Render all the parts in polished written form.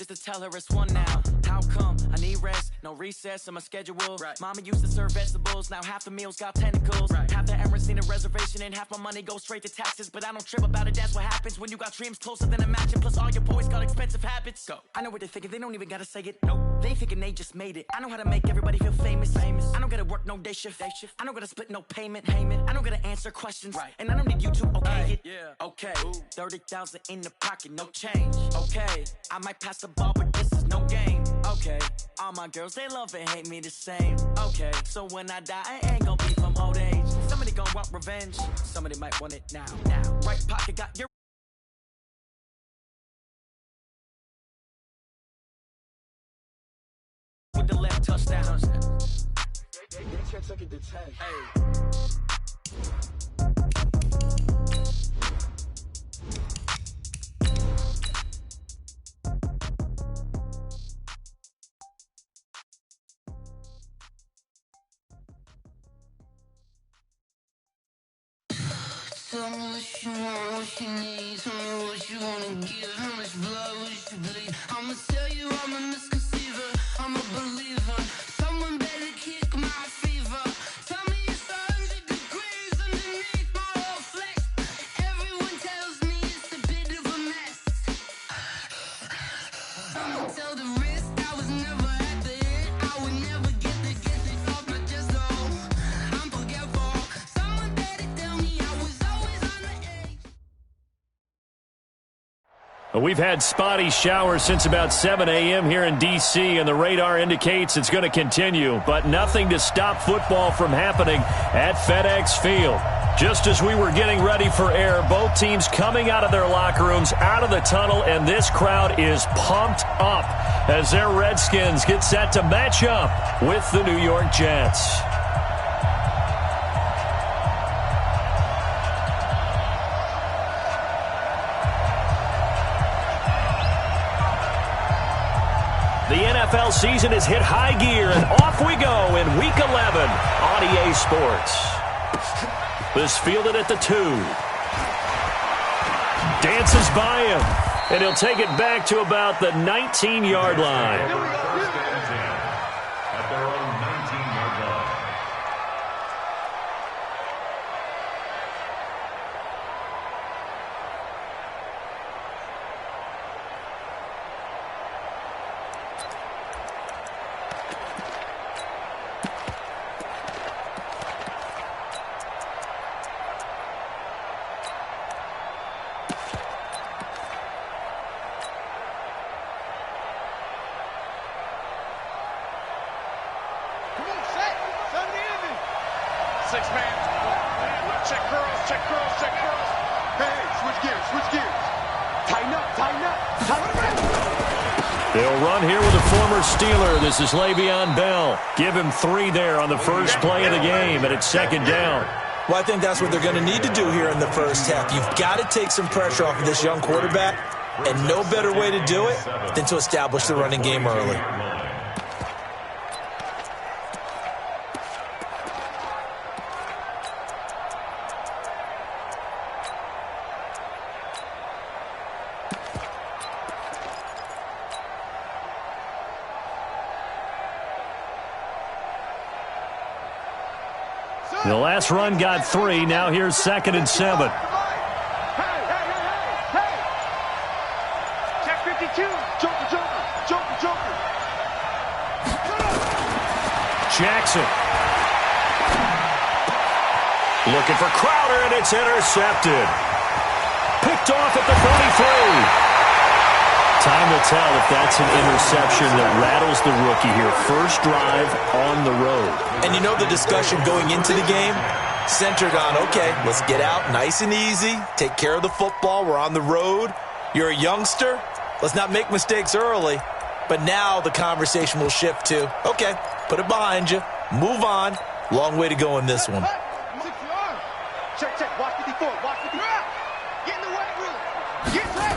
just to tell her it's one now. How come? I need rest, no recess in my schedule. Right. Mama used to serve vegetables, now half the meals got tentacles. Right. Half the errands need a reservation and half my money goes straight to taxes. But I don't trip about it, that's what happens when you got dreams closer than a match. And plus all your boys got expensive habits. Go. I know what they're thinking, they don't even gotta say it. Nope. They thinking they just made it. I know how to make everybody feel famous. I don't gotta work no day shift. I don't gotta split no payment. I don't gotta answer questions. Right. And I don't need you to okay it. Yeah. Okay. Ooh. 30,000 in the pocket, no change. Okay. I might pass the ball, but this is no game. Okay. All my girls, they love and hate me the same. Okay. So when I die, I ain't gonna be from old age. Somebody gon' want revenge. Somebody might want it now. Right pocket got your with the left touchdown. Hey. Tell me what you want, what you need. Tell me what you wanna give. How much blood would you bleed? I'ma tell you I'm a misconceiver. I'm a believer. Someone better kick my fever. Tell me it's 100 degrees underneath my whole flesh. Everyone tells me it's a bit of a mess. I'ma tell the risk I was never at the end. I would never get this off my chest though. I'm forgetful. Someone better tell me I was always on the edge. We've had spotty showers since about 7 a.m. here in D.C., and the radar indicates it's going to continue, but nothing to stop football from happening at FedEx Field. Just as we were getting ready for air, both teams coming out of their locker rooms, out of the tunnel, and this crowd is pumped up as their Redskins get set to match up with the New York Jets. The NFL season has hit high gear, and off we go in Week 11 on EA Sports. This fielded at the 2. Dances by him, and he'll take it back to about the 19-yard line. At their own 19-yard line. Six-man. Check curls, check curls, check curls. Hey, switch gears. Tighten up. They'll run here with a former Steeler. This is Le'Veon Bell. Give him 3 there on the first play of the game, and it's second down. Well, I think that's what they're going to need to do here in the first half. You've got to take some pressure off of this young quarterback, and no better way to do it than to establish the running game early. The last run got 3. Now here's 2nd and 7. Hey. Check 52. Joker. Jackson. Looking for Crowder, and it's intercepted. Picked off at the 33. Time will tell if that's an interception that rattles the rookie here. First drive on the road. And you know the discussion going into the game? Centered on, okay, let's get out nice and easy, take care of the football, we're on the road. You're a youngster, let's not make mistakes early. But now the conversation will shift to, okay, put it behind you, move on. Long way to go in this one. Check. Watch 54. Get in the weight room. Get ready.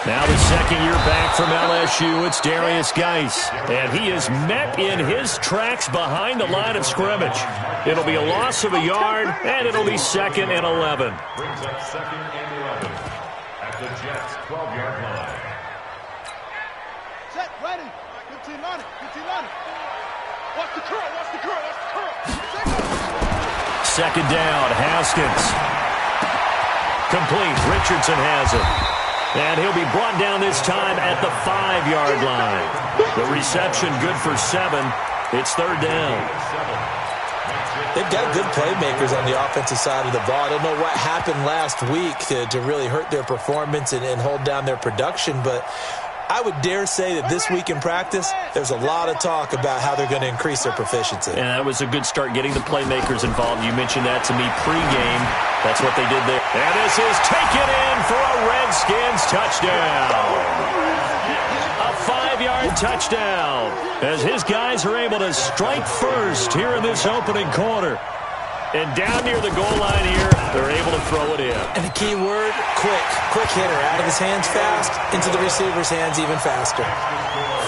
Now the second year back from LSU, it's Darius Geis. And he is met in his tracks behind the line of scrimmage. It'll be a loss of a yard, and it'll be 2nd and 11. Brings up 2nd and 11 at the Jets' 12-yard line. lining. Good team lining. Good team lining. Watch the curl. Watch the curl. Watch the curl. Second down, Haskins. Complete. Richardson has it. And he'll be brought down this time at the 5-yard line. The reception good for 7. It's third down. They've got good playmakers on the offensive side of the ball. I don't know what happened last week to really hurt their performance and hold down their production, but I would dare say that this week in practice, there's a lot of talk about how they're going to increase their proficiency. And that was a good start getting the playmakers involved. You mentioned that to me pregame. That's what they did there. And this is taken in for a Redskins touchdown. A 5-yard touchdown as his guys are able to strike first here in this opening quarter. And down near the goal line here, they're able to throw it in. And the key word, quick. Quick hitter. Out of his hands fast, into the receiver's hands even faster.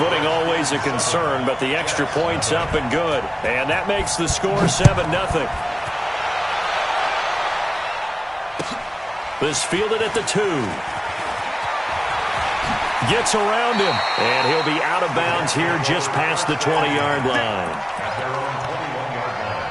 Footing always a concern, but the extra point's up and good. And that makes the score 7-0. This fielded at the 2. Gets around him, and he'll be out of bounds here just past the 20-yard line. At their own 21-yard line.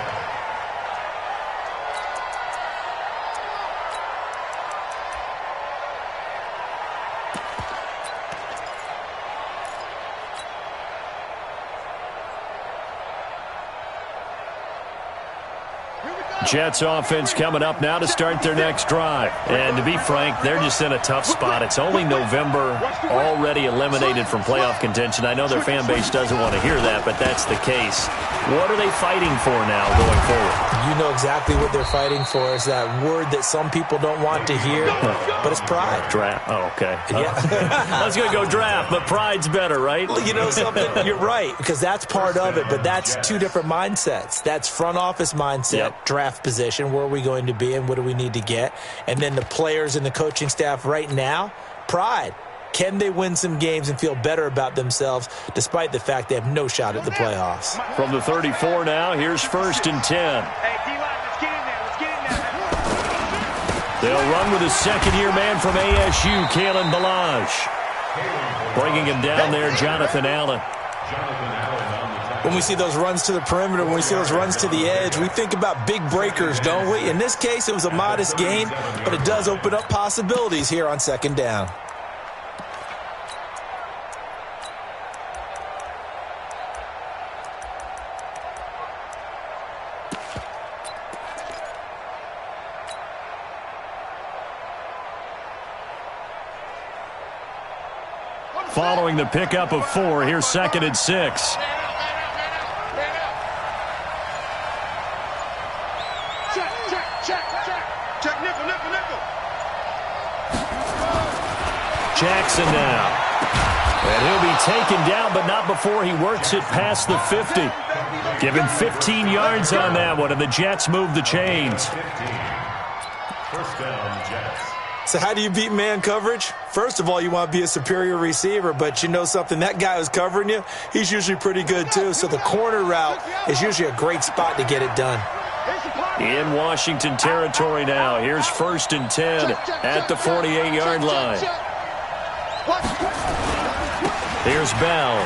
Jets offense coming up now to start their next drive. And to be frank, they're just in a tough spot. It's only November, already eliminated from playoff contention. I know their fan base doesn't want to hear that, but that's the case. What are they fighting for now going forward? You know exactly what they're fighting for. Is that word that some people don't want to hear, but it's pride. Draft. Oh, okay. Yeah. I was going to go draft, but pride's better, right? Well, you know something? You're right, because that's part of it, but that's two different mindsets. That's front office mindset, draft position, where are we going to be and what do we need to get? And then the players and the coaching staff right now, pride. Can they win some games and feel better about themselves despite the fact they have no shot at the playoffs? From the 34 now, here's 1st and 10. Hey, D-line, let's get in there. Let's get in there. They'll run with a second-year man from ASU, Kalen Balazs. Bringing him down there, Jonathan Allen. When we see those runs to the perimeter, when we see those runs to the edge, we think about big breakers, don't we? In this case, it was a modest gain, but it does open up possibilities here on second down. Following the pickup of 4, here's 2nd and 6. Check, nickel. Jackson now. And he'll be taken down, but not before he works it past the 50. Given 15 yards on that one, and the Jets move the chains. 15. First down, Jets. So how do you beat man coverage? First of all, you want to be a superior receiver, but you know something, that guy who's covering you, he's usually pretty good too. So the corner route is usually a great spot to get it done. In Washington territory now. Here's 1st and 10 at the 48-yard line. Here's Bell.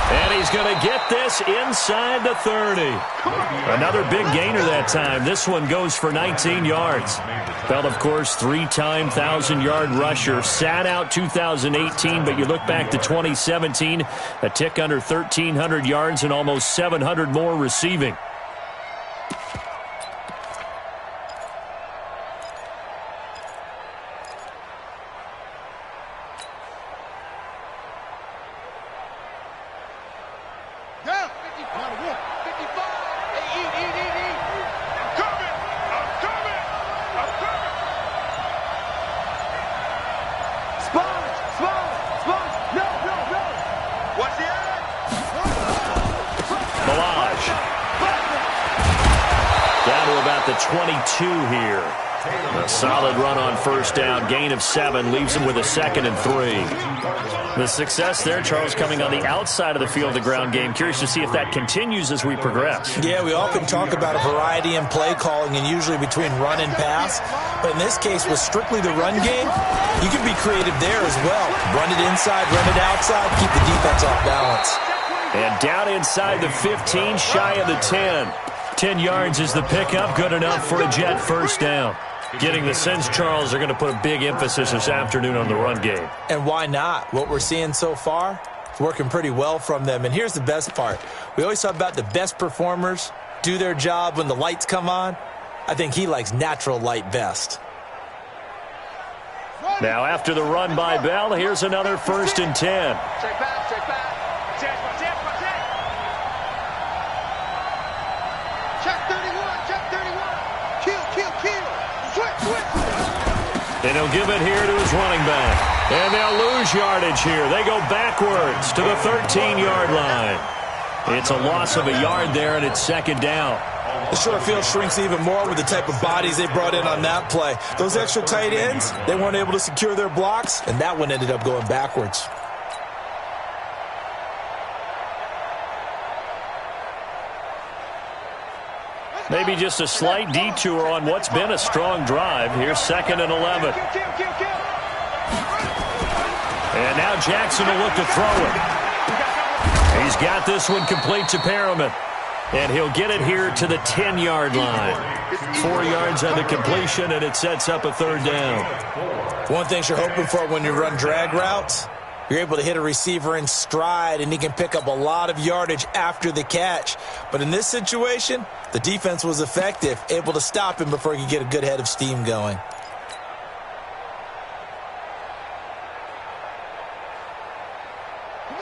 And he's going to get this inside the 30. Another big gainer that time. This one goes for 19 yards. Bell, of course, 3-time 1,000-yard rusher. Sat out 2018, but you look back to 2017, a tick under 1,300 yards and almost 700 more receiving. The 22 here. A solid run on first down. Gain of 7 leaves him with a 2nd and 3. The success there, Charles, coming on the outside of the field, the ground game. Curious to see if that continues as we progress. Yeah, we often talk about a variety in play calling and usually between run and pass. But in this case, with strictly the run game, you can be creative there as well. Run it inside, run it outside, keep the defense off balance. And down inside the 15, shy of the 10. 10 yards is the pickup, good enough for a Jet first down. Getting the sense, Charles, are going to put a big emphasis this afternoon on the run game. And why not? What we're seeing so far is working pretty well from them. And here's the best part. We always talk about the best performers do their job when the lights come on. I think he likes natural light best. Now after the run by Bell, here's another 1st and 10. Check back, check back. Check. Check 31. Kill. Switch. And he'll give it here to his running back. And they'll lose yardage here. They go backwards to the 13-yard line. It's a loss of a yard there, and it's 2nd down. The short field shrinks even more with the type of bodies they brought in on that play. Those extra tight ends, they weren't able to secure their blocks, and that one ended up going backwards. Maybe just a slight detour on what's been a strong drive. Here's 2nd and 11. And now Jackson will look to throw it. He's got this one complete to Perriman. And he'll get it here to the 10-yard line. 4 yards on the completion, and it sets up a 3rd down. One thing you're hoping for when you run drag routes, you're able to hit a receiver in stride, and he can pick up a lot of yardage after the catch. But in this situation, the defense was effective, able to stop him before he could get a good head of steam going.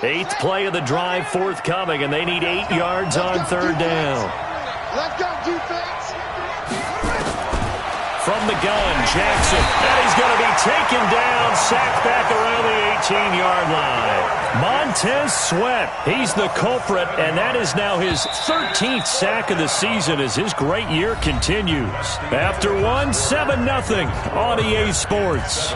Eighth play of the drive forthcoming, and they need 8 yards on 3rd down. Let's go, defense. From the gun, Jackson. And he's going to be taken down, sacked back around the 18-yard line. Montez Sweat, he's the culprit, and that is now his 13th sack of the season as his great year continues. After one, 7-0 on EA Sports.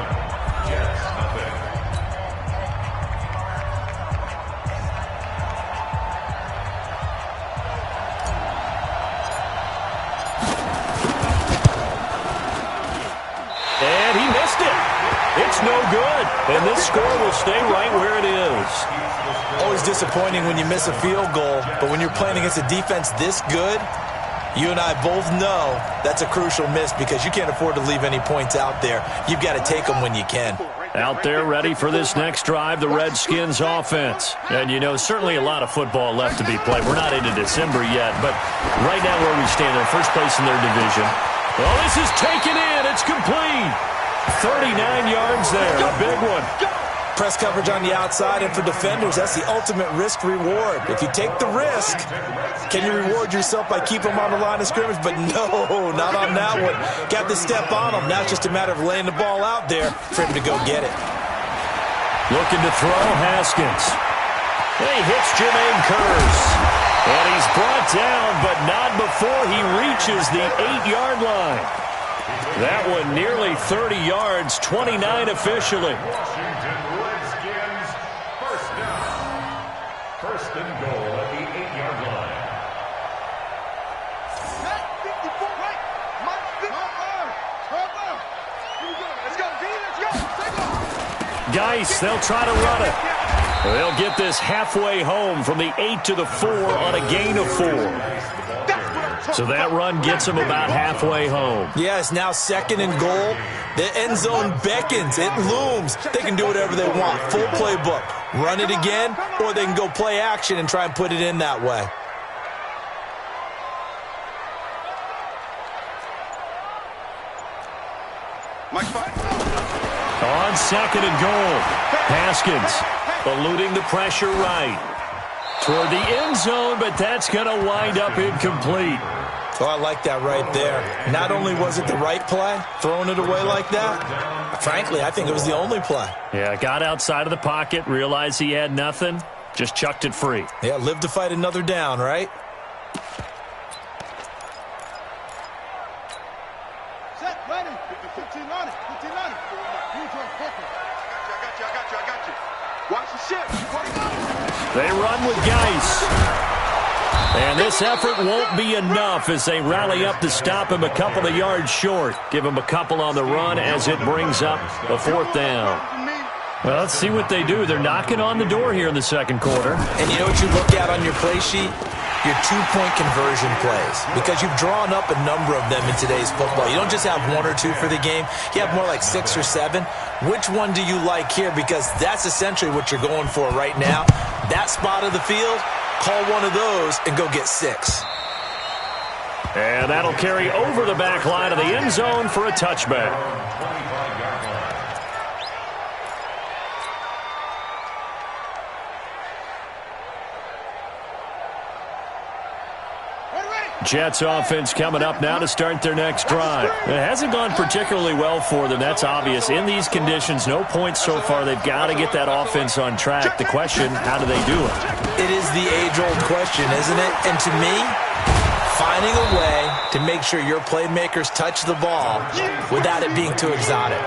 It's no good, and this score will stay right where it is. Always disappointing when you miss a field goal, but when you're playing against a defense this good, you and I both know that's a crucial miss because you can't afford to leave any points out there. You've got to take them when you can. Out there ready for this next drive, the Redskins offense. And, you know, certainly a lot of football left to be played. We're not into December yet, but right now where we stand, they're first place in their division. Well, this is taken in. It's complete. 39 yards there, a big one. Press coverage on the outside, and for defenders, that's the ultimate risk-reward. If you take the risk, can you reward yourself by keeping them on the line of scrimmage? But no, not on that one. Got to step on them. Now it's just a matter of laying the ball out there for him to go get it. Looking to throw, Haskins. And he hits Jermaine Kearse. And he's brought down, but not before he reaches the 8-yard line. That one nearly 30 yards, 29 officially. Washington Redskins, first down. First and goal at the 8-yard line. Geis, they'll try to run it. They'll get this halfway home from the 8 to the 4 on a gain of 4. So that run gets him about halfway home. Yeah, it's now 2nd and goal. The end zone beckons. It looms. They can do whatever they want. Full playbook. Run it again, or they can go play action and try and put it in that way. On 2nd and goal, Haskins eluding the pressure right. Toward the end zone, but that's going to wind up incomplete. Oh, I like that right there. Not only was it the right play, throwing it away like that, frankly, I think it was the only play. Yeah, got outside of the pocket, realized he had nothing, just chucked it free. Yeah, live to fight another down, right? Set, ready. 15 on it. 15 on it. I got you. Watch They run with Geis. And this effort won't be enough as they rally up to stop him a couple of yards short. Give him a couple on the run as it brings up a 4th down. Well, let's see what they do. They're knocking on the door here in the second quarter. And you know what you look at on your play sheet? Your 2-point conversion plays, because you've drawn up a number of them in today's football. You don't just have 1 or 2 for the game. You have more like 6 or 7. Which one do you like here? Because that's essentially what you're going for right now. That spot of the field, call one of those and go get 6. And that'll carry over the back line of the end zone for a touchback. Jets offense coming up now to start their next drive. It hasn't gone particularly well for them. That's obvious. In these conditions, no points so far. They've got to get that offense on track. The question, how do they do it? It is the age-old question, isn't it? And to me, finding a way to make sure your playmakers touch the ball without it being too exotic.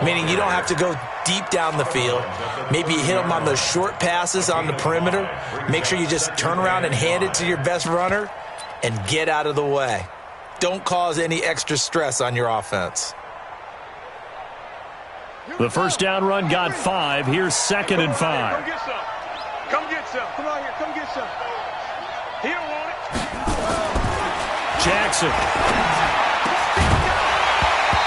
Meaning you don't have to go deep down the field. Maybe you hit them on those short passes on the perimeter. Make sure you just turn around and hand it to your best runner and get out of the way. Don't cause any extra stress on your offense. The first down run got 5. Here's 2nd and 5. Come get some. Come get some. Come on here. Come get some. He don't want it. Jackson.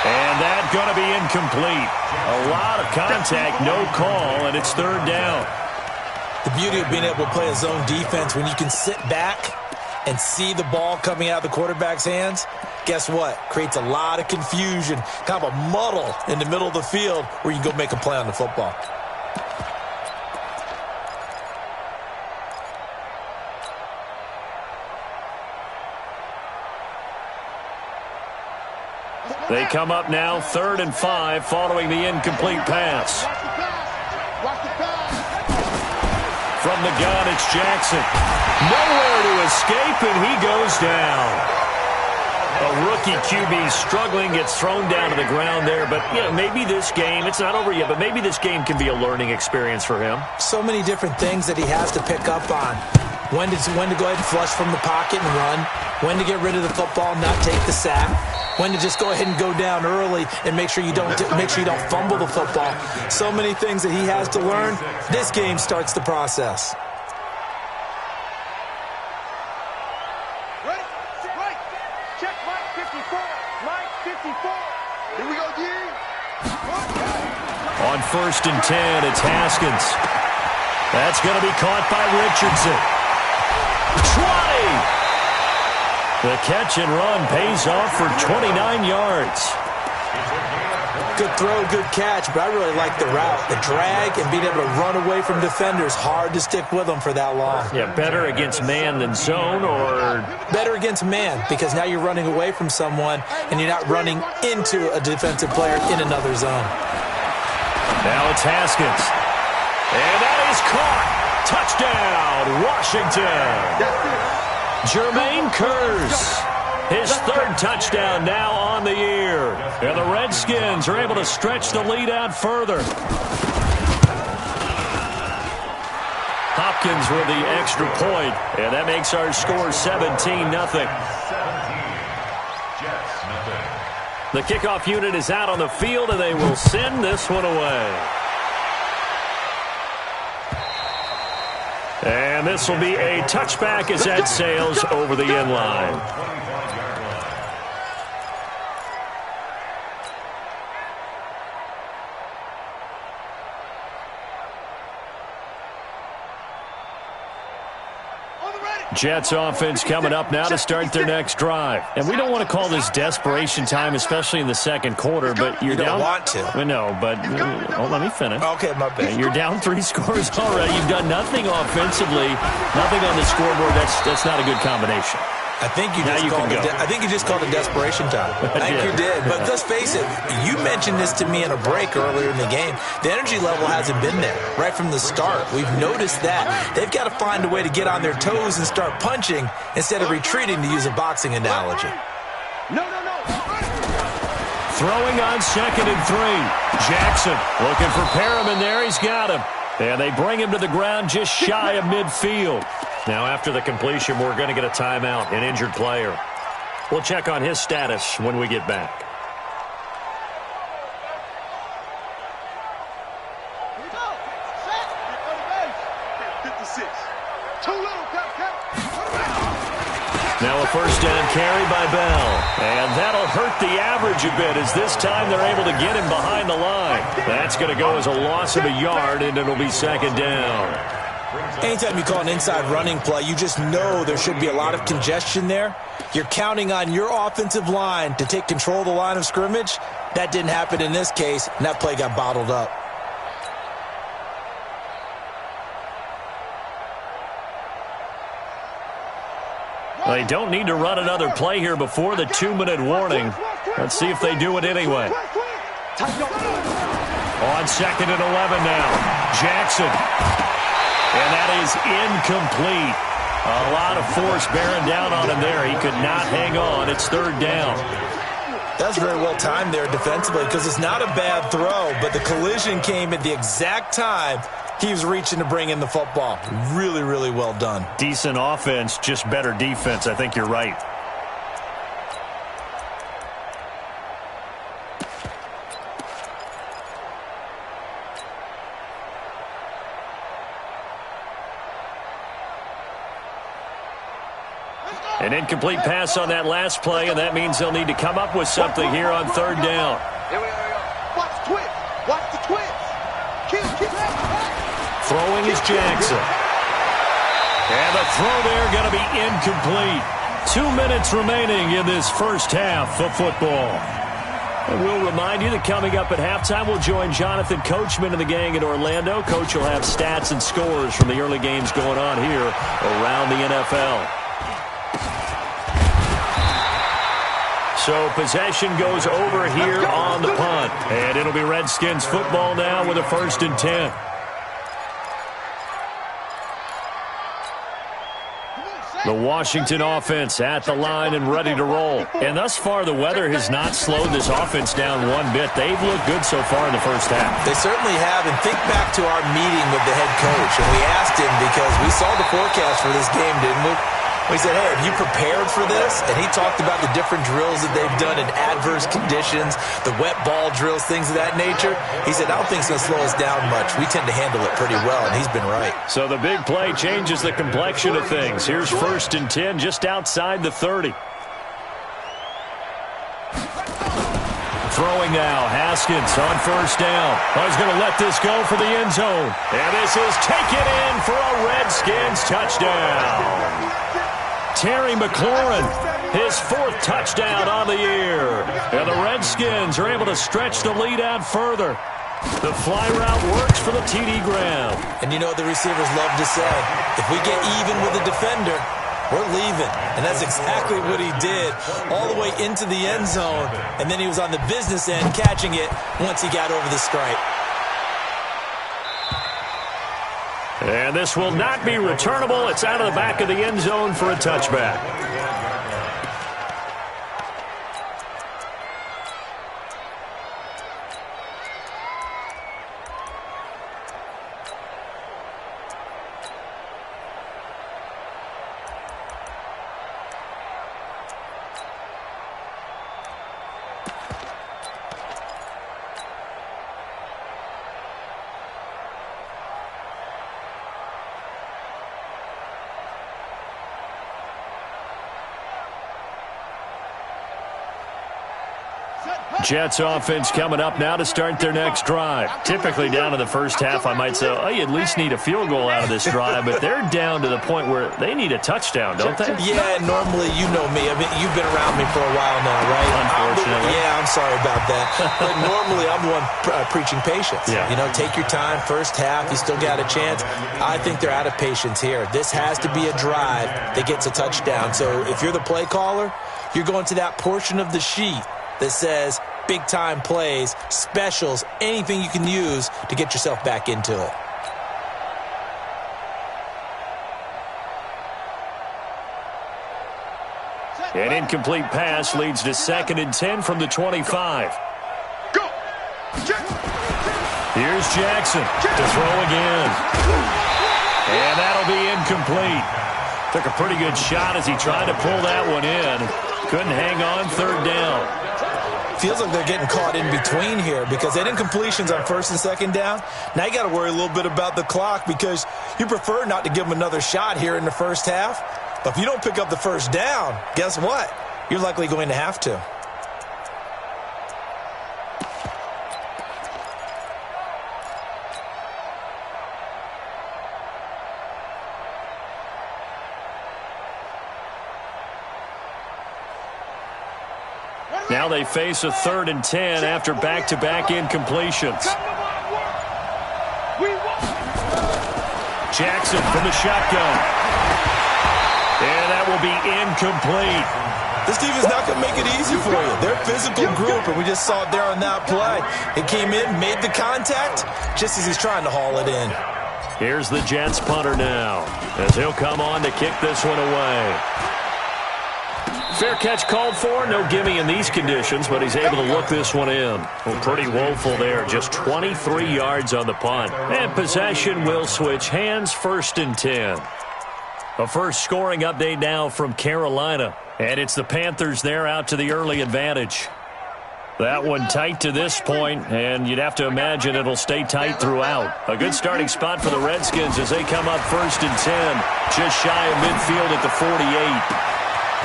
And that's going to be incomplete. A lot of contact, no call, and it's 3rd down. The beauty of being able to play a zone defense when you can sit back and see the ball coming out of the quarterback's hands, guess what? Creates a lot of confusion, kind of a muddle in the middle of the field where you can go make a play on the football. They come up now 3rd and 5 following the incomplete pass. From the gun, it's Jackson. Nowhere to escape, and he goes down. A rookie QB struggling, gets thrown down to the ground there. But, you know, maybe this game, it's not over yet, but maybe this game can be a learning experience for him. So many different things that he has to pick up on. When to go ahead and flush from the pocket and run. When to get rid of the football and not take the sack. When to just go ahead and go down early and make sure you don't fumble the football. So many things that he has to learn. This game starts the process. Ready? Right. Check Mike 54. Mike 54. Here we go, D. On 1st and 10, it's Haskins. That's going to be caught by Richardson. 20! The catch and run pays off for 29 yards. Good throw, good catch, but I really like the route. The drag and being able to run away from defenders, hard to stick with them for that long. Yeah, better against man than zone, or? Better against man, because now you're running away from someone and you're not running into a defensive player in another zone. Now it's Haskins. And that is caught. Touchdown, Washington. Jermaine Kearse, his 3rd touchdown now on the year. And the Redskins are able to stretch the lead out further. Hopkins with the extra point, and that makes our score 17-0. The kickoff unit is out on the field, and they will send this one away. And this will be a touchback as that sails over the end line. Jets offense coming up now to start their next drive. And we don't want to call this desperation time, especially in the second quarter, but you're down. You don't want to. I know, but let me finish. Okay, my bad. You're down 3 scores already. You've done nothing offensively, nothing on the scoreboard. That's not a good combination. I think you just called it desperation time. I think you did. But let's face it, you mentioned this to me in a break earlier in the game. The energy level hasn't been there right from the start. We've noticed that. They've got to find a way to get on their toes and start punching instead of retreating, to use a boxing analogy. No. Throwing on 2nd and 3. Jackson looking for Perriman there. He's got him. And they bring him to the ground just shy of midfield. Now, after the completion, we're going to get a timeout, an injured player. We'll check on his status when we get back. Now a first down carry by Bell. And that'll hurt the average a bit as this time they're able to get him behind the line. That's going to go as a loss of a yard, and it'll be second down. Anytime you call an inside running play, you just know there should be a lot of congestion there. You're counting on your offensive line to take control of the line of scrimmage. That didn't happen in this case, and that play got bottled up. They don't need to run another play here before the 2-minute warning. Let's see if they do it anyway. On second and 11 now. Jackson. And that is incomplete. A lot of force bearing down on him there. He could not hang on. It's third down. That's very well timed there defensively because it's not a bad throw, but the collision came at the exact time he was reaching to bring in the football. Really, really well done. Decent offense, just better defense. I think you're right. An incomplete pass on that last play, and that means they'll need to come up with something here on third down. Watch the twist. Watch the twist. Throwing is Jackson. And the throw there going to be incomplete. 2 minutes remaining in this first half of football. And we'll remind you that coming up at halftime, we'll join Jonathan Coachman and the gang in Orlando. Coach will have stats and scores from the early games going on here around the NFL. So possession goes over here on the punt. And it'll be Redskins football now with a 1st and 10. The Washington offense at the line and ready to roll. And thus far, the weather has not slowed this offense down one bit. They've looked good so far in the first half. They certainly have. And think back to our meeting with the head coach. And we asked him because we saw the forecast for this game, didn't we? We said, hey, have you prepared for this? And he talked about the different drills that they've done in adverse conditions, the wet ball drills, things of that nature. He said, I don't think it's going to slow us down much. We tend to handle it pretty well, and he's been right. So the big play changes the complexion of things. Here's 1st and 10 just outside the 30. Throwing now, Haskins on 1st down. He's going to let this go for the end zone. And this is taken in for a Redskins touchdown. Terry McLaurin, his 4th touchdown on the year. And the Redskins are able to stretch the lead out further. The fly route works for the TD Graham. And you know what the receivers love to say? If we get even with the defender, we're leaving. And that's exactly what he did all the way into the end zone. And then he was on the business end catching it once he got over the stripe. And this will not be returnable. It's out of the back of the end zone for a touchback. Jets offense coming up now to start their next drive. Typically down in the first half, I might say, oh, you at least need a field goal out of this drive, but they're down to the point where they need a touchdown, don't they? Yeah, normally, you know me. I mean, you've been around me for a while now, right? Unfortunately. I'm sorry about that. But normally, I'm the one preaching patience. Yeah. You know, take your time. First half, you still got a chance. I think they're out of patience here. This has to be a drive that gets a touchdown. So if you're the play caller, you're going to that portion of the sheet that says big-time plays, specials, anything you can use to get yourself back into it. An incomplete pass leads to 2nd and 10 from the 25. Go! Here's Here's Jackson to throw again. And that'll be incomplete. Took a pretty good shot as he tried to pull that one in. Couldn't hang on, third down. Feels like they're getting caught in between here because they didn't completions on first and second down. Now you got to worry a little bit about the clock because you prefer not to give them another shot here in the first half. But if you don't pick up the first down, guess what? You're likely going to have to. Now they face a 3rd and 10 after back-to-back incompletions. Jackson from the shotgun. And that will be incomplete. This defense is not going to make it easy for you. They're a physical group, and we just saw it there on that play. It came in, made the contact, just as he's trying to haul it in. Here's the Jets punter now, as he'll come on to kick this one away. Fair catch called for. No gimme in these conditions, but he's able to look this one in. Well, pretty woeful there. Just 23 yards on the punt. And possession will switch hands, 1st and 10. A first scoring update now from Carolina. And it's the Panthers there out to the early advantage. That one tight to this point, and you'd have to imagine it'll stay tight throughout. A good starting spot for the Redskins as they come up 1st and 10. Just shy of midfield at the 48.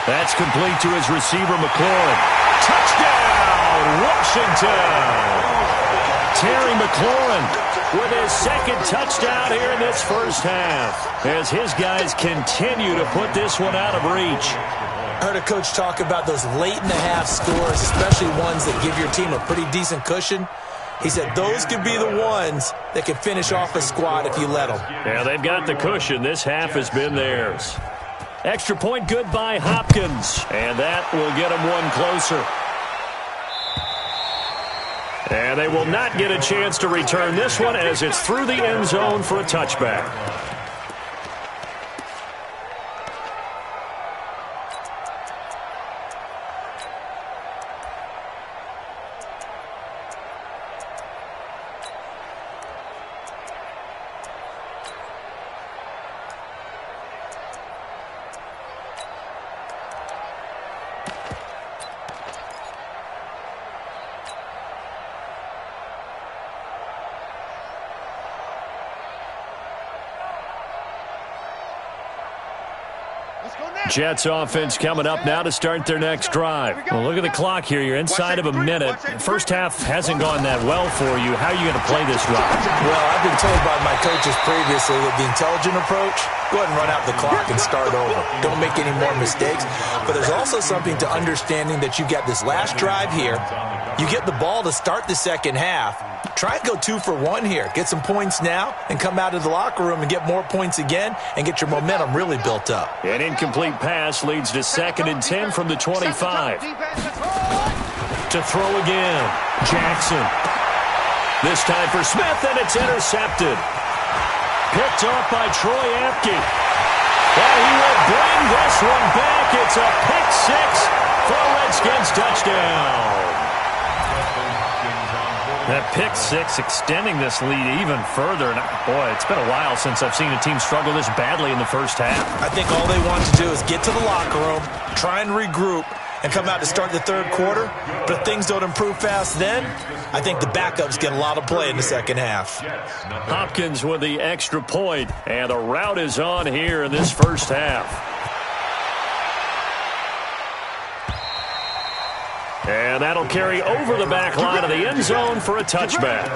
That's complete to his receiver, McLaurin. Touchdown, Washington! Terry McLaurin with his 2nd touchdown here in this first half as his guys continue to put this one out of reach. I heard a coach talk about those late-in-the-half scores, especially ones that give your team a pretty decent cushion. He said those could be the ones that can finish off a squad if you let them. Yeah, they've got the cushion. This half has been theirs. Extra point good by Hopkins, and that will get him one closer. And they will not get a chance to return this one as it's through the end zone for a touchback. Jets offense coming up now to start their next drive. Well, look at the clock here. You're inside of a minute. First half hasn't gone that well for you. How are you going to play this drive? Well, I've been told by my coaches previously that the intelligent approach, go ahead and run out the clock and start over. Don't make any more mistakes. But there's also something to understanding that you get this last drive here. You get the ball to start the second half. Try and go 2 for 1 here. Get some points now and come out of the locker room and get more points again and get your momentum really built up. An incomplete pass leads to 2nd and 10 from the 25. To throw again, Jackson. This time for Smith, and it's intercepted. Picked off by Troy Apke. And he will bring this one back. It's a pick 6 for a Redskins touchdown. That pick 6 extending this lead even further. And boy, it's been a while since I've seen a team struggle this badly in the first half. I think all they want to do is get to the locker room, try and regroup, and come out to start the third quarter. But if things don't improve fast then, I think the backups get a lot of play in the second half. Hopkins with the extra point, and the route is on here in this first half. And that'll carry over the back line of the end zone for a touchback.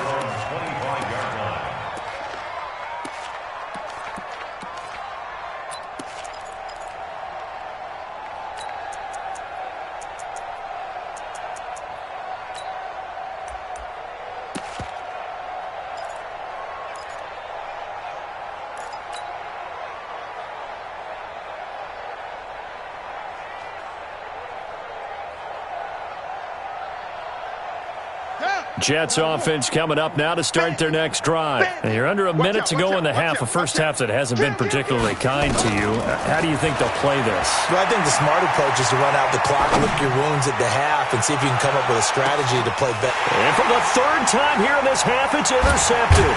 Jets offense coming up now to start their next drive. And you're under a minute to go in the half, a first half that hasn't been particularly kind to you. How do you think they'll play this? Well, I think the smart approach is to run out the clock, lick your wounds at the half, and see if you can come up with a strategy to play better. And for the third time here in this half, it's intercepted.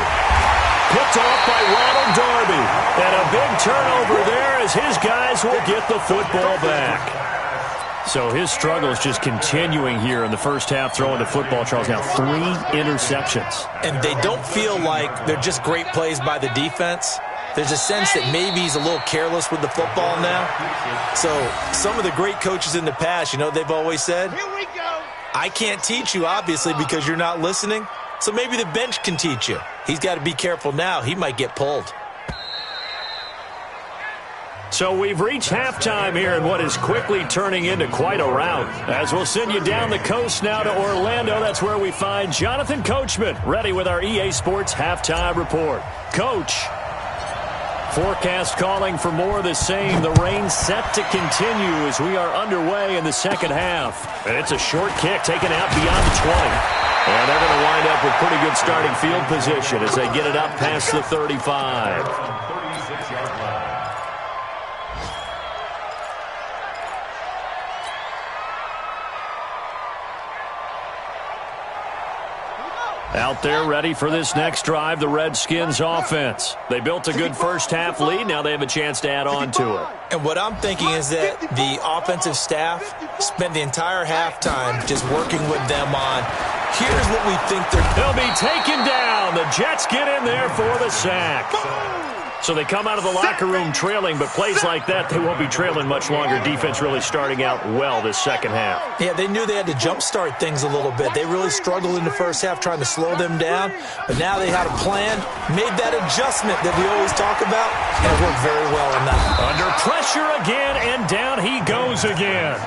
Picked off by Ronald Darby. And a big turnover there as his guys will get the football back. So his struggle is just continuing here in the first half, throwing the football, Charles. Now 3 interceptions. And they don't feel like they're just great plays by the defense. There's a sense that maybe he's a little careless with the football now. So some of the great coaches in the past, you know, they've always said, Here we go. I can't teach you, obviously, because you're not listening. So maybe the bench can teach you. He's got to be careful now. He might get pulled. So we've reached halftime here in what is quickly turning into quite a rout. As we'll send you down the coast now to Orlando, that's where we find Jonathan Coachman, ready with our EA Sports Halftime Report. Coach, forecast calling for more of the same. The rain set to continue as we are underway in the second half. And it's a short kick taken out beyond the 20. And they're going to wind up with pretty good starting field position as they get it up past the 35. 36-yard line. Out there ready for this next drive, the Redskins offense. They built a good first half lead. Now they have a chance to add on to it. And what I'm thinking is that the offensive staff spent the entire halftime just working with them on, here's what we think they'll be taken down. The Jets get in there for the sack. So they come out of the locker room trailing, but plays like that, they won't be trailing much longer. Defense really starting out well this second half. Yeah, they knew they had to jumpstart things a little bit. They really struggled in the first half trying to slow them down, but now they had a plan, made that adjustment that we always talk about, and it worked very well on that. Under pressure again, and down he goes again.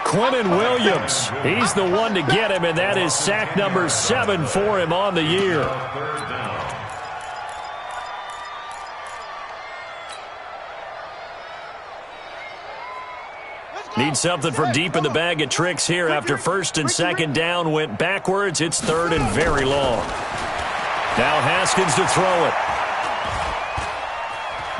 Quinnen Williams, he's the one to get him, and that is sack number 7 for him on the year. Need something from deep in the bag of tricks here after first and second down went backwards. It's third and very long. Now Haskins to throw it.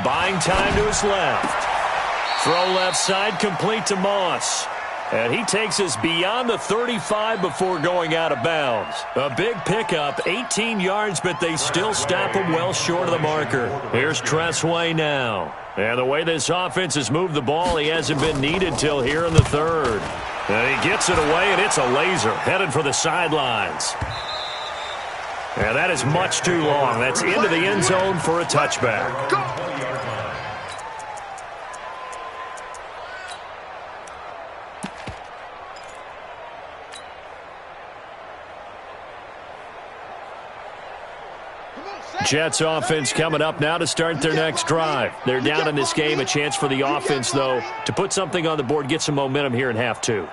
Buying time to his left. Throw left side complete to Moss. And he takes us beyond the 35 before going out of bounds. A big pickup, 18 yards, but they still stop him well short of the marker. Here's Tressway now. And the way this offense has moved the ball, he hasn't been needed till here in the third. And he gets it away, and it's a laser headed for the sidelines. And that is much too long. That's into the end zone for a touchback. Jets offense coming up now to start their next drive. They're down in this game. A chance for the offense, though, to put something on the board, get some momentum here in half 2.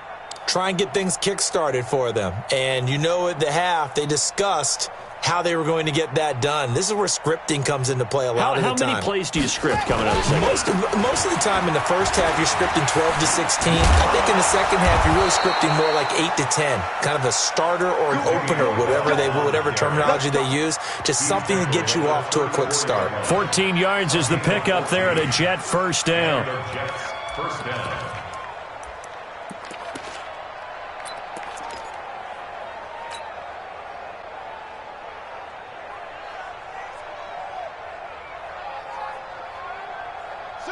Try and get things kick-started for them. And you know at the half, they discussed how they were going to get that done. This is where scripting comes into play a lot of the time. How many plays do you script coming out of the second half? Most of the time in the first half, you're scripting 12 to 16. I think in the second half, you're really scripting more like 8 to 10. Kind of a starter or an opener, whatever terminology they use. Just something to get you off to a quick start. 14 yards is the pickup there at a Jet first down. First down.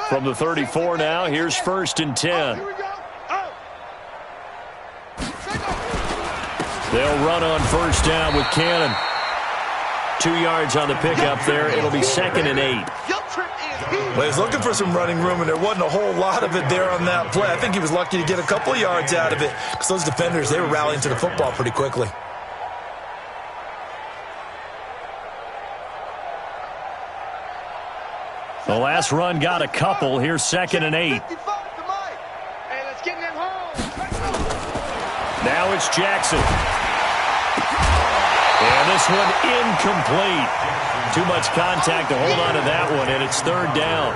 From the 34 now, here's first and 10. They'll run on first down with Cannon. 2 yards on the pickup there. It'll be second and 8. Well, he was looking for some running room, and there wasn't a whole lot of it there on that play. I think he was lucky to get a couple of yards out of it because those defenders, they were rallying to the football pretty quickly. The last run got a couple. Here's second and 8. Now it's Jackson. And this one incomplete. Too much contact to hold on to that one, and it's third down.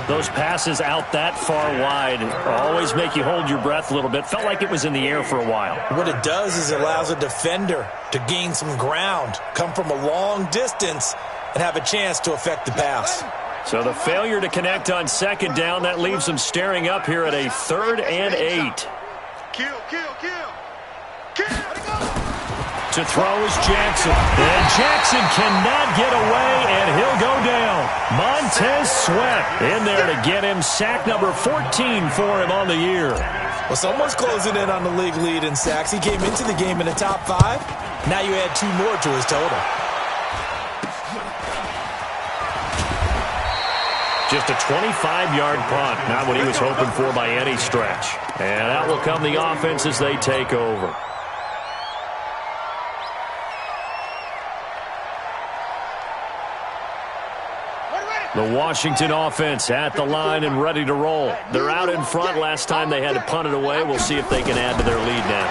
Those passes out that far wide always make you hold your breath a little bit. Felt like it was in the air for a while. What it does is it allows a defender to gain some ground, come from a long distance, and have a chance to affect the pass. So the failure to connect on second down, that leaves them staring up here at a 3rd and 8. Kill. To throw is Jackson. And Jackson cannot get away, and he'll go down. Montez Sweat in there to get him sack number 14 for him on the year. Well, someone's closing in on the league lead in sacks. He came into the game in the top 5. Now you add 2 more to his total. Just a 25-yard punt, not what he was hoping for by any stretch. And out will come the offense as they take over. The Washington offense at the line and ready to roll. They're out in front. Last time they had to punt it away. We'll see if they can add to their lead now.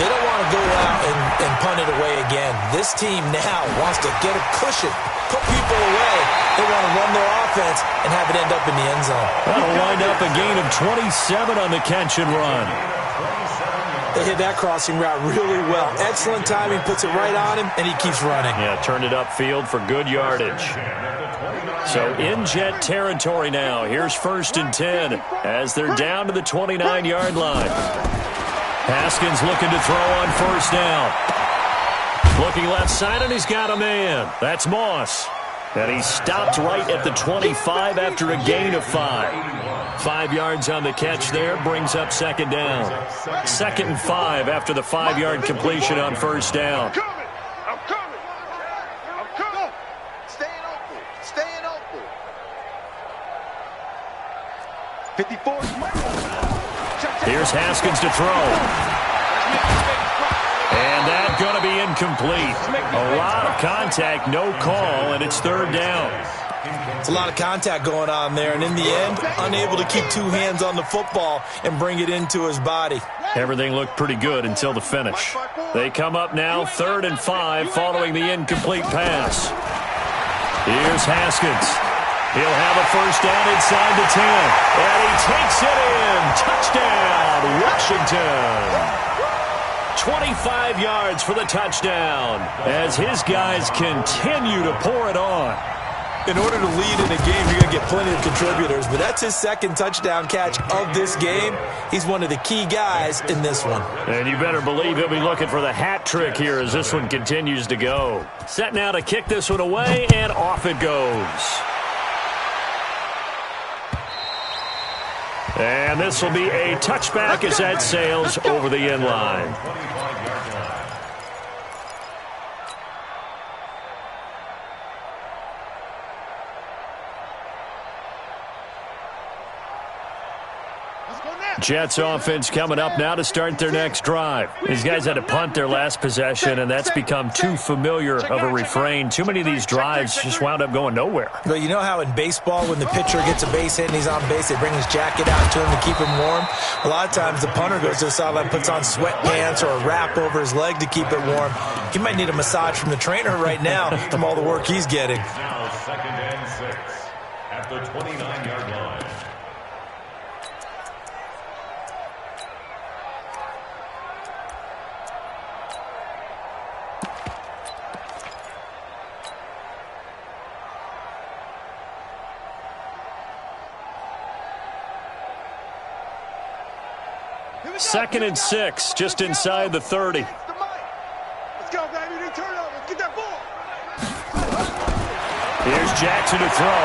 They don't want to go out and punt it away again. This team now wants to get a cushion, put people away. They want to run their offense and have it end up in the end zone. That'll wind up a gain of 27 on the catch and run. They hit that crossing route really well. Excellent timing, puts it right on him, and he keeps running. Yeah, turned it upfield for good yardage. So in Jet territory now. Here's 1st and 10 as they're down to the 29-yard line. Haskins looking to throw on 1st down. Looking left side, and he's got a man. That's Moss. And he stopped right at the 25 after a gain of 5. 5 yards on the catch there brings up 2nd down. 2nd and 5 after the 5-yard completion on 1st down. I'm coming. 54. Here's Haskins to throw. And that's going to be incomplete. A lot of contact, no call, and it's 3rd down. It's a lot of contact going on there, and in the end, unable to keep 2 hands on the football and bring it into his body. Everything looked pretty good until the finish. They come up now 3rd and 5 following the incomplete pass. Here's Haskins. He'll have a 1st down inside the 10. And he takes it in. Touchdown, Washington. 25 yards for the touchdown as his guys continue to pour it on. In order to lead in a game, you're going to get plenty of contributors, but that's his 2nd touchdown catch of this game. He's one of the key guys in this one. And you better believe he'll be looking for the hat trick here as this one continues to go. Set now to kick this one away, and off it goes. And this will be a touchback as that sails over the end line. Jets offense coming up now to start their next drive. These guys had to punt their last possession, and that's become too familiar of a refrain. Too many of these drives just wound up going nowhere. Well, you know how in baseball, when the pitcher gets a base hit and he's on base, they bring his jacket out to him to keep him warm? A lot of times the punter goes to the sideline, puts on sweatpants or a wrap over his leg to keep it warm. He might need a massage from the trainer right now from all the work he's getting. Now 2nd and 6 at the 29-yard line. Second and 6, just inside the 30. Let's go, baby. Turn over. Let's get that ball. Here's Jackson to throw.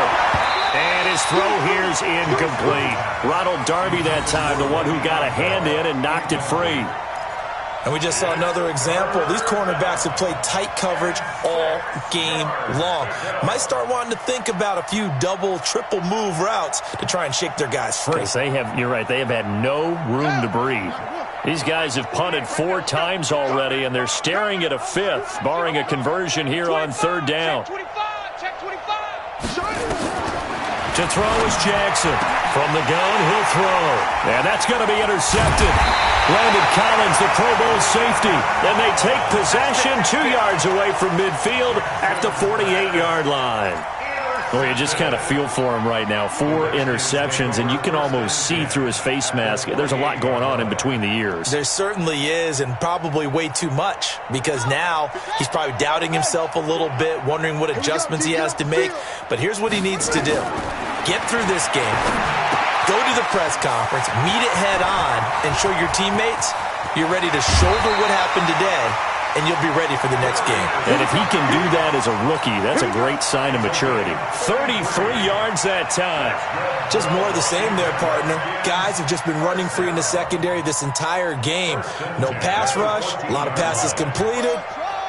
And his throw here's incomplete. Ronald Darby that time, the one who got a hand in and knocked it free. And we just saw another example. These cornerbacks have played tight coverage all game long. Might start wanting to think about a few double, triple move routes to try and shake their guys free. They have, you're right, they have had no room to breathe. These guys have punted 4 times already, and they're staring at a 5th, barring a conversion here on 3rd down. Check 25. To throw is Jackson. From the gun, he'll throw. And that's going to be intercepted. Landon Collins, the Pro Bowl safety. And they take possession 2 yards away from midfield at the 48-yard line. Well, you just kind of feel for him right now. 4 interceptions, and you can almost see through his face mask. There's a lot going on in between the ears. There certainly is, and probably way too much, because now he's probably doubting himself a little bit, wondering what adjustments he has to make. But here's what he needs to do. Get through this game, go to the press conference, meet it head on, and show your teammates you're ready to shoulder what happened today, and you'll be ready for the next game. And if he can do that as a rookie, that's a great sign of maturity. 33 yards that time. Just more of the same there, partner. Guys have just been running free in the secondary this entire game. No pass rush, a lot of passes completed.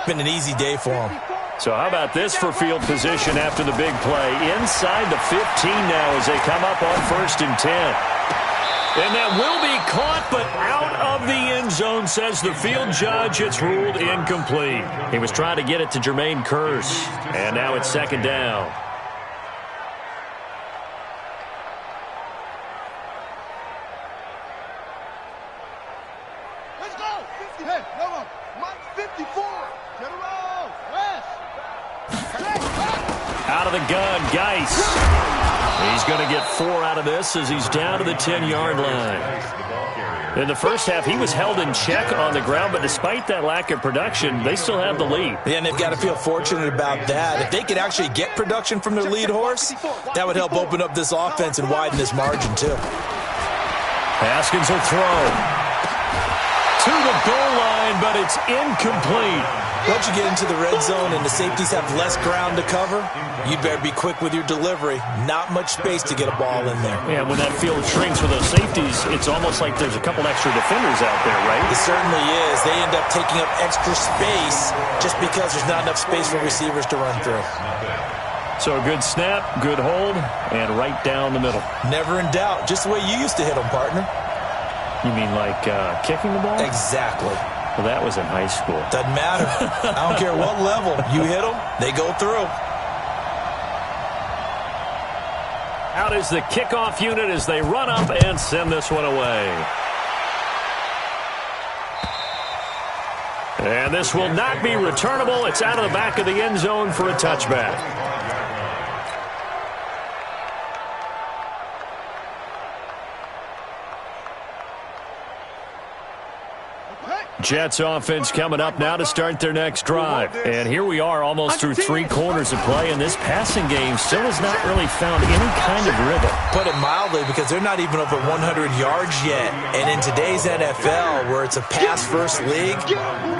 Been an easy day for them. So how about this for field position after the big play? Inside the 15 now as they come up on 1st and 10. And that will be caught, but out of the end zone, says the field judge. It's ruled incomplete. He was trying to get it to Jermaine Kearse, and now it's 2nd down. Let's go. Hey, no, Mike 54. Get around. West. Out of the gun, Geis. He's going to get 4 out of this as he's down to the 10-yard line. In the first half, he was held in check on the ground, but despite that lack of production, they still have the lead. Yeah, and they've got to feel fortunate about that. If they could actually get production from their lead horse, that would help open up this offense and widen this margin, too. Haskins will throw. To the goal line, but it's incomplete. Once you get into the red zone and the safeties have less ground to cover, you better be quick with your delivery. Not much space to get a ball in there. Yeah, when that field shrinks with those safeties, it's almost like there's a couple extra defenders out there, right? It certainly is. They end up taking up extra space just because there's not enough space for receivers to run through. So a good snap, good hold, and right down the middle. Never in doubt. Just the way you used to hit them, partner. You mean like kicking the ball? Exactly. Well, that was in high school. Doesn't matter. I don't care what level. You hit them, they go through. Out is the kickoff unit as they run up and send this one away. And this will not be returnable. It's out of the back of the end zone for a touchback. Jets offense coming up now to start their next drive. And here we are almost through 3 quarters of play, and this passing game still has not really found any kind of rhythm. Put it mildly, because they're not even over 100 yards yet. And in today's NFL, where it's a pass-first league,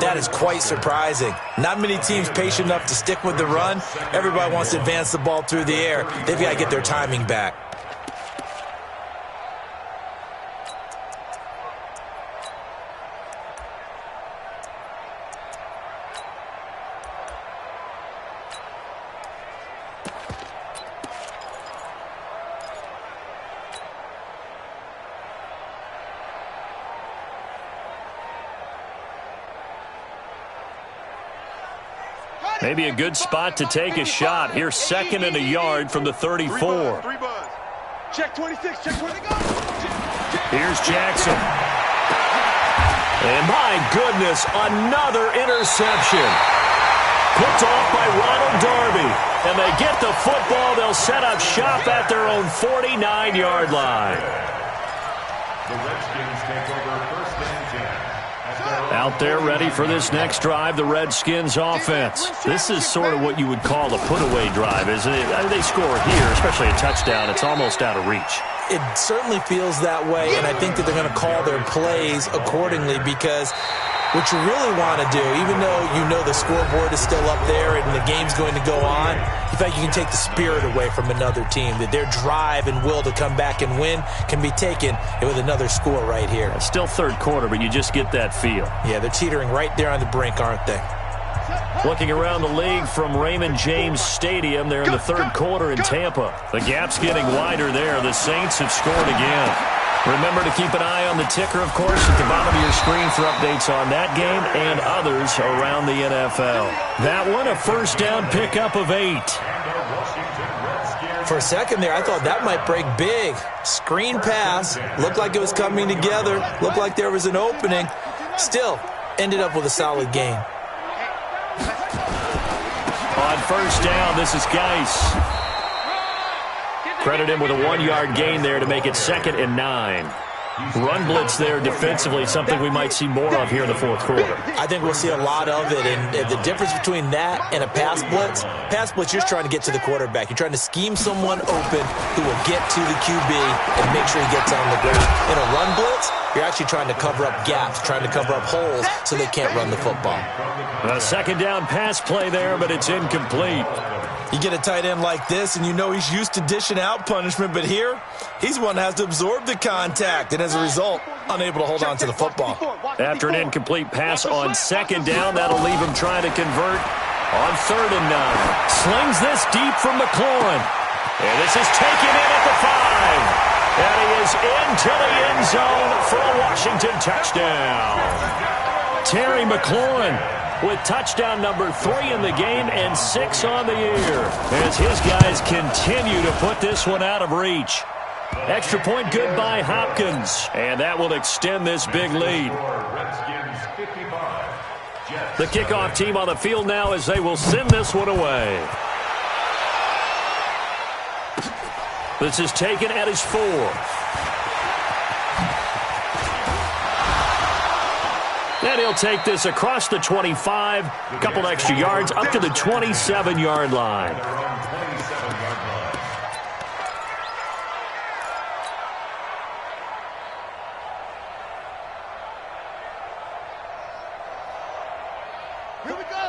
that is quite surprising. Not many teams patient enough to stick with the run. Everybody wants to advance the ball through the air. They've got to get their timing back. Maybe a good spot to take a shot. Here, 2nd and a yard from the 34. Check 26, check 20. Here's Jackson. And my goodness, another interception. Picked off by Ronald Darby. And they get the football. They'll set up shop at their own 49-yard line. The Redskins take over 1st and 10. Out there ready for this next drive, the Redskins offense. This is sort of what you would call a put-away drive, isn't it? I mean, they score here, especially a touchdown. It's almost out of reach. It certainly feels that way, and I think that they're going to call their plays accordingly, because what you really want to do, even though you know the scoreboard is still up there and the game's going to go on, in fact, you can take the spirit away from another team, that their drive and will to come back and win can be taken with another score right here. It's still 3rd quarter, but you just get that feel. Yeah, they're teetering right there on the brink, aren't they? Looking around the league from Raymond James Stadium, they're in the 3rd quarter in Tampa. The gap's getting wider there. The Saints have scored again. Remember to keep an eye on the ticker, of course, at the bottom of your screen for updates on that game and others around the NFL. That one, a 1st down pickup of 8. For a second there, I thought that might break big. Screen pass. Looked like it was coming together. Looked like there was an opening. Still, ended up with a solid gain. On first down, this is Geis. Credit him with a 1-yard gain there to make it 2nd and 9. Run blitz there defensively, something we might see more of here in the fourth quarter. I think we'll see a lot of it, and the difference between that and a pass blitz, you're just trying to get to the quarterback. You're trying to scheme someone open who will get to the QB and make sure he gets on the ground. In a run blitz, you're actually trying to cover up gaps, trying to cover up holes so they can't run the football. A 2nd down pass play there, but it's incomplete. You get a tight end like this, and you know he's used to dishing out punishment, but here, he's one that has to absorb the contact, and as a result, unable to hold on to the football. After an incomplete pass on 2nd down, that'll leave him trying to convert on 3rd and 9. Slings this deep from McLaurin. And this is taken in at the 5. And he is into the end zone for a Washington touchdown. Terry McLaurin with touchdown number 3 in the game and 6 on the year, as his guys continue to put this one out of reach. Extra point good by Hopkins, and that will extend this big lead. The kickoff team on the field now as they will send this one away. This is taken at his 4. And he'll take this across the 25, a couple extra yards, up to the 27-yard line.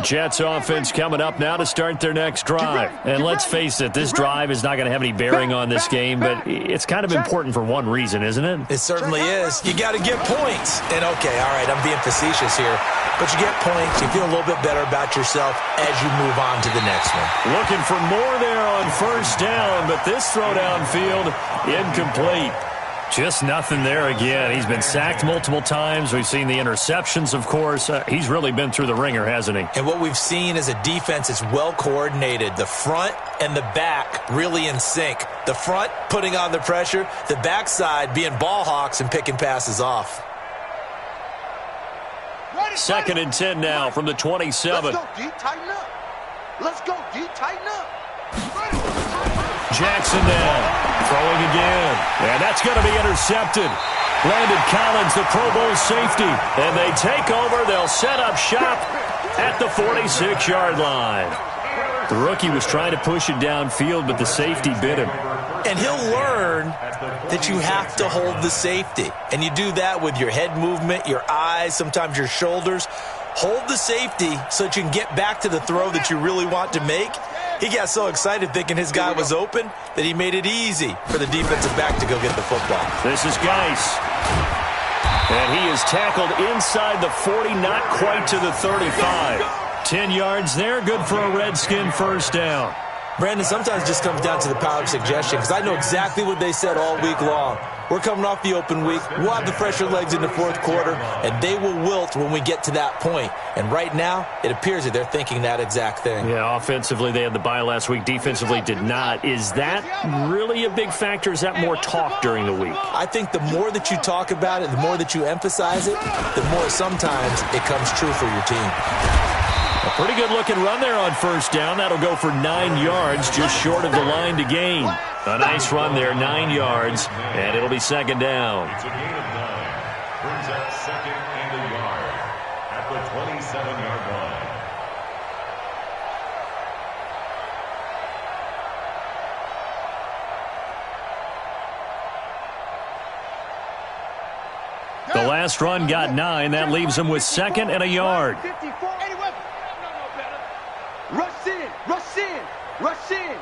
Jets offense coming up now to start their next drive. And let's face it, this drive is not going to have any bearing on this game, but it's kind of important for one reason, isn't it? It certainly is. You got to get points. And, okay, all right, I'm being facetious here. But you get points, you feel a little bit better about yourself as you move on to the next one. Looking for more there on first down, but this throw downfield, incomplete. Just nothing there again. He's been sacked multiple times. We've seen the interceptions, of course. He's really been through the ringer, hasn't he? And what we've seen is a defense that's well coordinated. The front and the back really in sync. The front putting on the pressure. The backside being ball hawks and picking passes off. 2nd and 10 now from the 27. Let's go, D. Tighten up. Let's go, D. Tighten up. Jackson now. Throwing again. And that's going to be intercepted. Landon Collins, the Pro Bowl safety. And they take over. They'll set up shop at the 46-yard line. The rookie was trying to push it downfield, but the safety bit him. And he'll learn that you have to hold the safety. And you do that with your head movement, your eyes, sometimes your shoulders. Hold the safety so that you can get back to the throw that you really want to make. He got so excited thinking his guy was open that he made it easy for the defensive back to go get the football. This is Geis. And he is tackled inside the 40, not quite to the 35. 10 yards there, good for a Redskin first down. Brandon, sometimes it just comes down to the power of suggestion, because I know exactly what they said all week long. We're coming off the open week. We'll have the fresher legs in the fourth quarter, and they will wilt when we get to that point. And right now, it appears that they're thinking that exact thing. Yeah, offensively, they had the bye last week. Defensively, did not. Is that really a big factor? Is that more talk during the week? I think the more that you talk about it, the more that you emphasize it, the more sometimes it comes true for your team. A pretty good-looking run there on first down. That'll go for 9 yards, just short of the line to gain. A nice run there, 9 yards, and it'll be 2nd down. It's a gain of 9. Brings up 2nd and a yard at the 27-yard line. The last run got 9. That leaves him with 2nd and a yard. Rush in, rush in, rush in.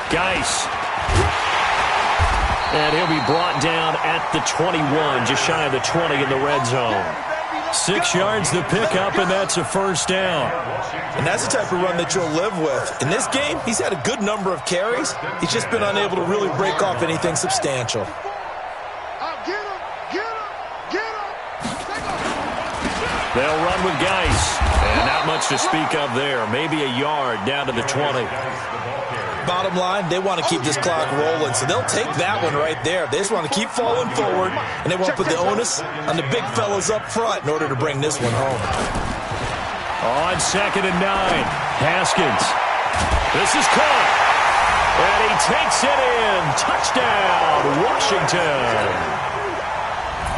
Geis. And he'll be brought down at the 21, just shy of the 20 in the red zone. 6 yards the pickup, and that's a first down. And that's the type of run that you'll live with. In this game, he's had a good number of carries. He's just been unable to really break off anything They'll run with Geis. And not much to speak of there. Maybe a yard down to the 20. Bottom line, they want to keep this clock rolling, so they'll take that one right there. They just want to keep falling forward, and they want to put the onus on the big fellas up front in order to bring this one home. On 2nd and 9, Haskins. This is caught. And he takes it in. Touchdown, Washington.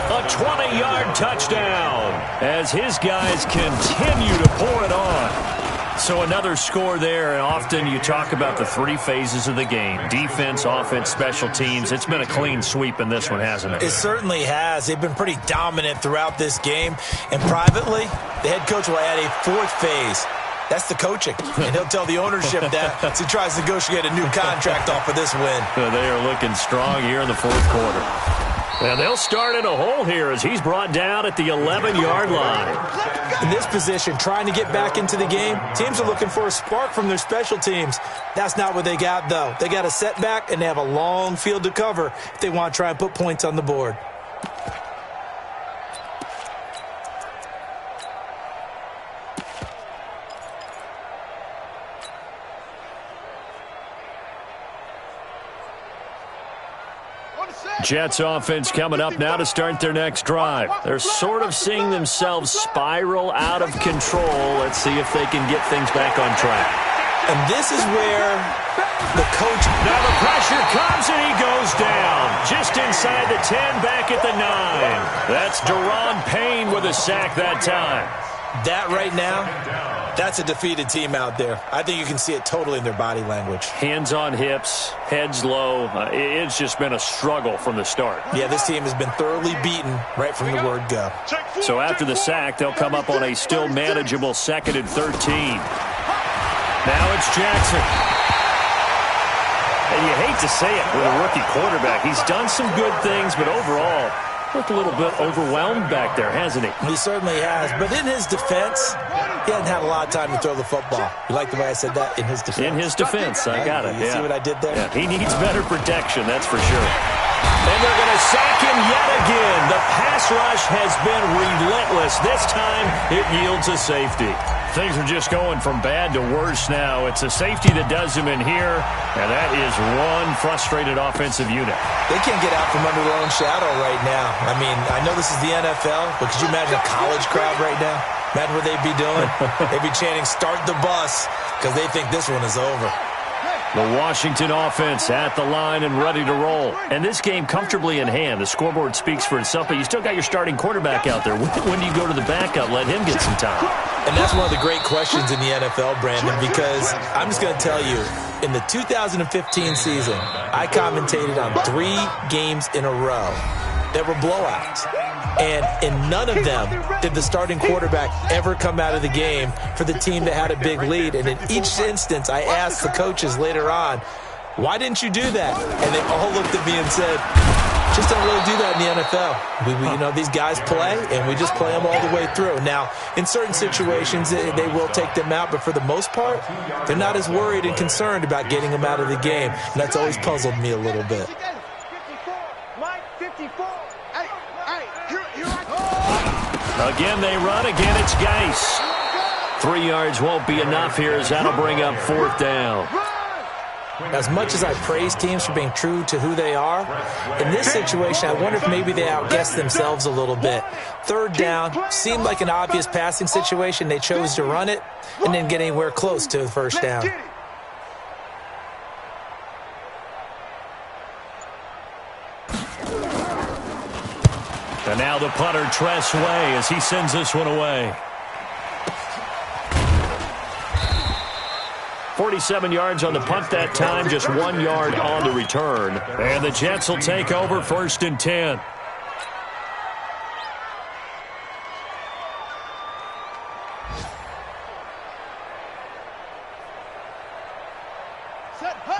A 20-yard touchdown as his guys continue to pour it on. So another score there, and often you talk about the three phases of the game. Defense, offense, special teams. It's been a clean sweep in this one, hasn't it? It certainly has. They've been pretty dominant throughout this game. And privately, the head coach will add a fourth phase. That's the coaching. And he'll tell the ownership that as he tries to negotiate a new contract off of this win. They are looking strong here in the fourth quarter. And they'll start in a hole here as he's brought down at the 11-yard line. In this position, trying to get back into the game, teams are looking for a spark from their special teams. That's not what they got, though. They got a setback, and they have a long field to cover if they want to try and put points on the board. Jets offense coming up now to start their next drive. They're sort of seeing themselves spiral out of control. Let's see if they can get things back on track. And this is where the coach... Now the pressure comes and he goes down. Just inside the 10, back at the 9. That's Daron Payne with a sack that time. That right now, that's a defeated team out there. I think you can see it totally in their body language. Hands on hips, heads low. It's just been a struggle from the start. Yeah, this team has been thoroughly beaten right from the word go. So after the sack, they'll come up on a still manageable 2nd and 13. Now it's Jackson. And you hate to say it with a rookie quarterback. He's done some good things, but overall, looked a little bit overwhelmed back there, hasn't he? He certainly has. But in his defense, he hasn't had a lot of time to throw the football. You like the way I said that? In his defense. In his defense. I got it. You see what I did there? Yeah. He needs better protection, that's for sure. And they're going to sack him yet again. The pass rush has been relentless. This time, it yields a safety. Things are just going from bad to worse now. It's a safety that does him in here, and that is one frustrated offensive unit. They can't get out from under their own shadow right now. I mean, I know this is the NFL, but could you imagine a college crowd right now? Imagine what they'd be doing. They'd be chanting, "Start the bus," because they think this one is over. The Washington offense at the line and ready to roll. And this game comfortably in hand. The scoreboard speaks for itself, but you still got your starting quarterback out there. When do you go to the backup? Let him get some time. And that's one of the great questions in the NFL, Brandon, because I'm just going to tell you, in the 2015 season, I commentated on 3 games in a row that were blowouts. And in none of them did the starting quarterback ever come out of the game for the team that had a big lead. And in each instance, I asked the coaches later on, why didn't you do that? And they all looked at me and said, just don't really do that in the NFL. You know, these guys play, and we just play them all the way through. Now, in certain situations, they will take them out, but for the most part, they're not as worried and concerned about getting them out of the game. And that's always puzzled me a little bit. Again, they run. Again, it's Geis. 3 yards won't be enough here as that'll bring up 4th down. As much as I praise teams for being true to who they are, in this situation, I wonder if maybe they outguessed themselves a little bit. 3rd down seemed like an obvious passing situation. They chose to run it and didn't get anywhere close to the 1st down. And now the punter, Tress Way, as he sends this one away. 47 yards on the punt that time, just 1 yard on the return. And the Jets will take over 1st and 10.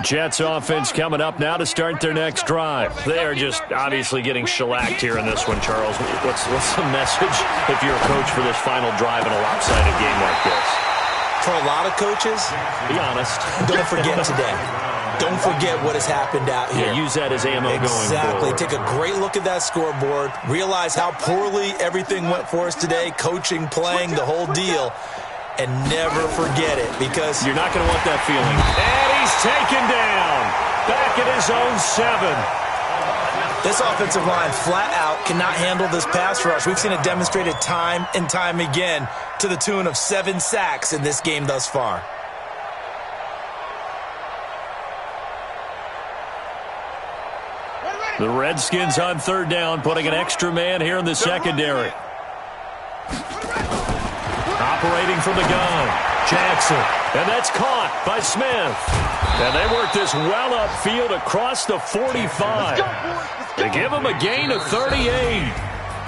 Jets offense coming up now to start their next drive. They are just obviously getting shellacked here in this one, Charles. What's the message if you're a coach for this final drive in a lopsided game like this? For a lot of coaches, be honest. don't forget today. don't forget what has happened out here. Yeah, use that as ammo going forward. Exactly. Take a great look at that scoreboard. Realize how poorly everything went for us today, coaching, playing, the whole deal. And never forget it, because you're not going to want that feeling. And he's taken down. Back at his own 7. This offensive line flat out cannot handle this pass rush. We've seen it demonstrated time and time again to the tune of 7 sacks in this game thus far. The Redskins on 3rd down, putting an extra man here in the secondary. Operating from the gun, Jackson. And that's caught by Smith. And they work this well upfield across the 45. They give him a gain of 38.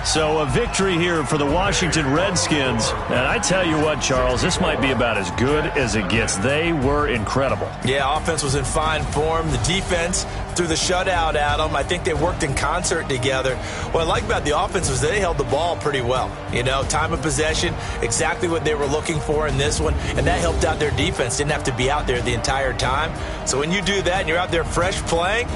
So a victory here for the Washington Redskins. And I tell you what, Charles, this might be about as good as it gets. They were incredible. Yeah, offense was in fine form. The defense threw the shutout at them. I think they worked in concert together. What I like about the offense was they held the ball pretty well. You know, time of possession, exactly what they were looking for in this one. And that helped out their defense. Didn't have to be out there the entire time. So when you do that and you're out there fresh playing,